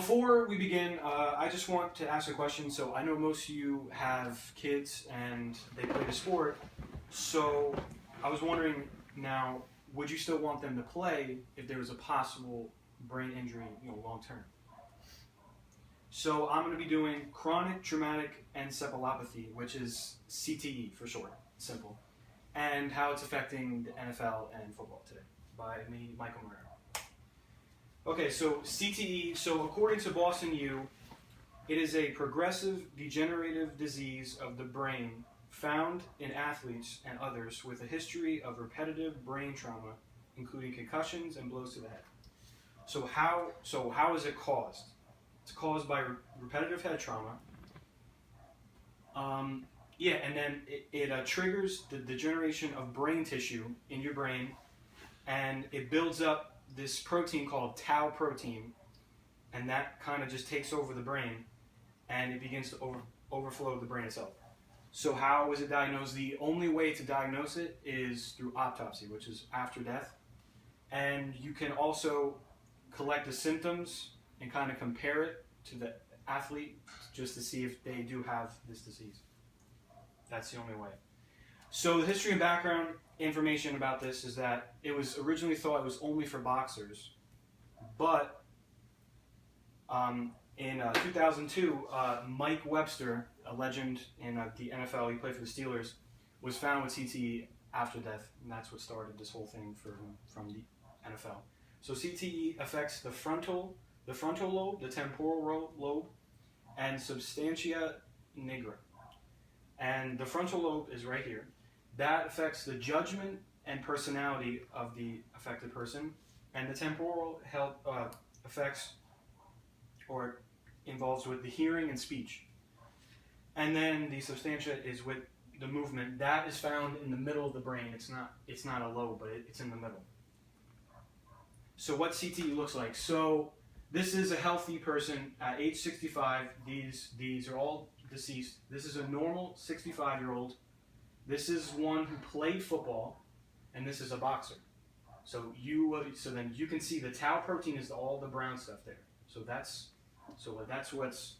before we begin, I just want to ask a question. So I know most of you have kids and they play the sport. So I was wondering now, would you still want them to play if there was a possible brain injury, long term? So I'm going to be doing chronic traumatic encephalopathy, which is CTE for short, simple, and how it's affecting the NFL and football today by me, Michael Murray. Okay, so CTE, so according to Boston U, it is a progressive degenerative disease of the brain found in athletes and others with a history of repetitive brain trauma, including concussions and blows to the head. So how is it caused? It's caused by repetitive head trauma. And then it triggers the degeneration of brain tissue in your brain, and it builds up this protein called tau protein, and that kind of just takes over the brain, and it begins to overflow the brain itself. So how is it diagnosed? The only way to diagnose it is through autopsy, which is after death. And you can also collect the symptoms and kind of compare it to the athlete just to see if they do have this disease. That's the only way. So the history and background information about this is that it was originally thought it was only for boxers, but in 2002, Mike Webster, a legend in the NFL, he played for the Steelers, was found with CTE after death, and that's what started this whole thing from the NFL. So CTE affects the frontal lobe, the temporal lobe, and substantia nigra. And the frontal lobe is right here. That affects the judgment and personality of the affected person, and the temporal affects or involves with the hearing and speech. And then the substantia is with the movement. That is found in the middle of the brain. It's not a lobe, but it's in the middle. So what CTE looks like. So this is a healthy person at age 65. These are all deceased. This is a normal 65-year-old. This is one who played football, and this is a boxer. So then you can see the tau protein is all the brown stuff there. So that's what's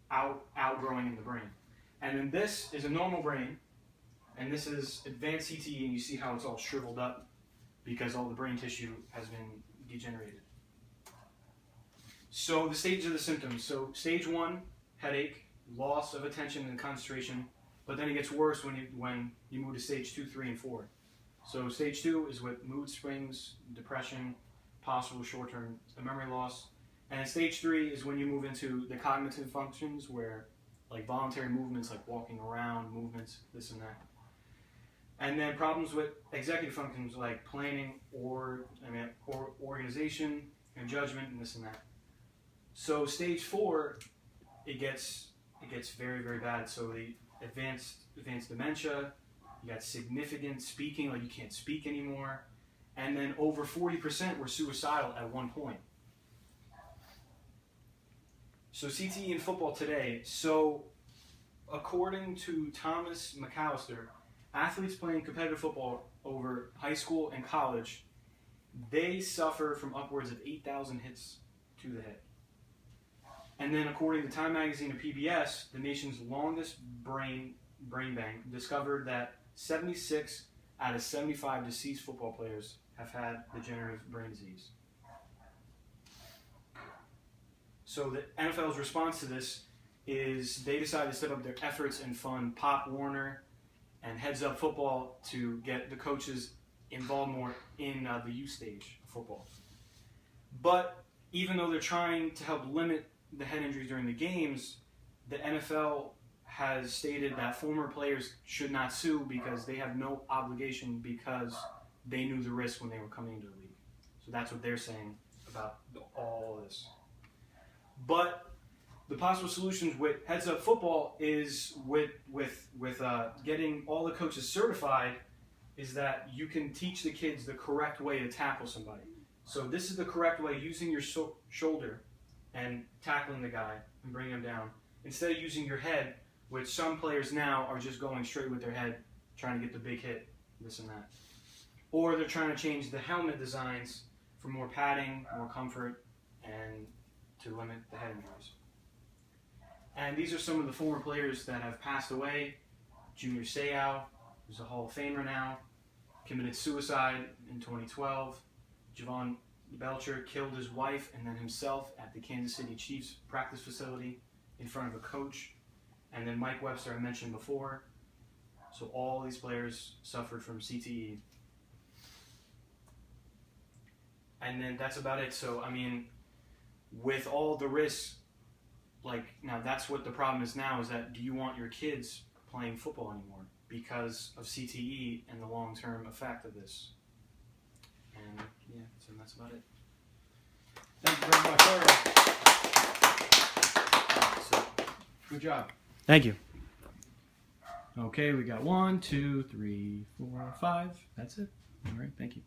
outgrowing in the brain. And then this is a normal brain, and this is advanced CTE, and you see how it's all shriveled up because all the brain tissue has been degenerated. So the stages of the symptoms. So stage 1, headache, loss of attention and concentration, but then it gets worse when you move to stage 2, 3, and 4. So stage 2 is with mood swings, depression, possible short-term memory loss. And stage 3 is when you move into the cognitive functions, where like voluntary movements, like walking around, movements, this and that. And then problems with executive functions like planning or organization and judgment and this and that. So stage 4, it gets very, very bad. So the advanced dementia, you got significant speaking, like you can't speak anymore, and then over 40% were suicidal at one point. So CTE in football today. So according to Thomas McAllister, athletes playing competitive football over high school and college, they suffer from upwards of 8,000 hits to the head. And then according to Time Magazine and PBS, the nation's longest brain bank discovered that 76 out of 75 deceased football players have had degenerative brain disease. So the NFL's response to this is they decided to step up their efforts and fund Pop Warner and Heads Up Football to get the coaches involved more in the youth stage of football. But even though they're trying to help limit the head injuries during the games, the NFL has stated that former players should not sue because they have no obligation because they knew the risk when they were coming into the league. So that's what they're saying about all this. But the possible solutions with Heads Up Football is with getting all the coaches certified, is that you can teach the kids the correct way to tackle somebody. So this is the correct way, using your shoulder and tackling the guy and bringing him down, instead of using your head, which some players now are just going straight with their head, trying to get the big hit, this and that. Or they're trying to change the helmet designs for more padding, more comfort, and to limit the head injuries. And these are some of the former players that have passed away. Junior Seau, who's a Hall of Famer now, committed suicide in 2012. Javon Belcher killed his wife and then himself at the Kansas City Chiefs practice facility in front of a coach. And then Mike Webster, I mentioned before. So all these players suffered from CTE. And then that's about it. So, I mean, with all the risks, like, now that's what the problem is now, is that do you want your kids playing football anymore because of CTE and the long-term effect of this? And yeah, so that's about it. Thank you very much, sir. So, good job. Thank you. Okay, we got 1, 2, 3, 4, 5. That's it. All right, thank you.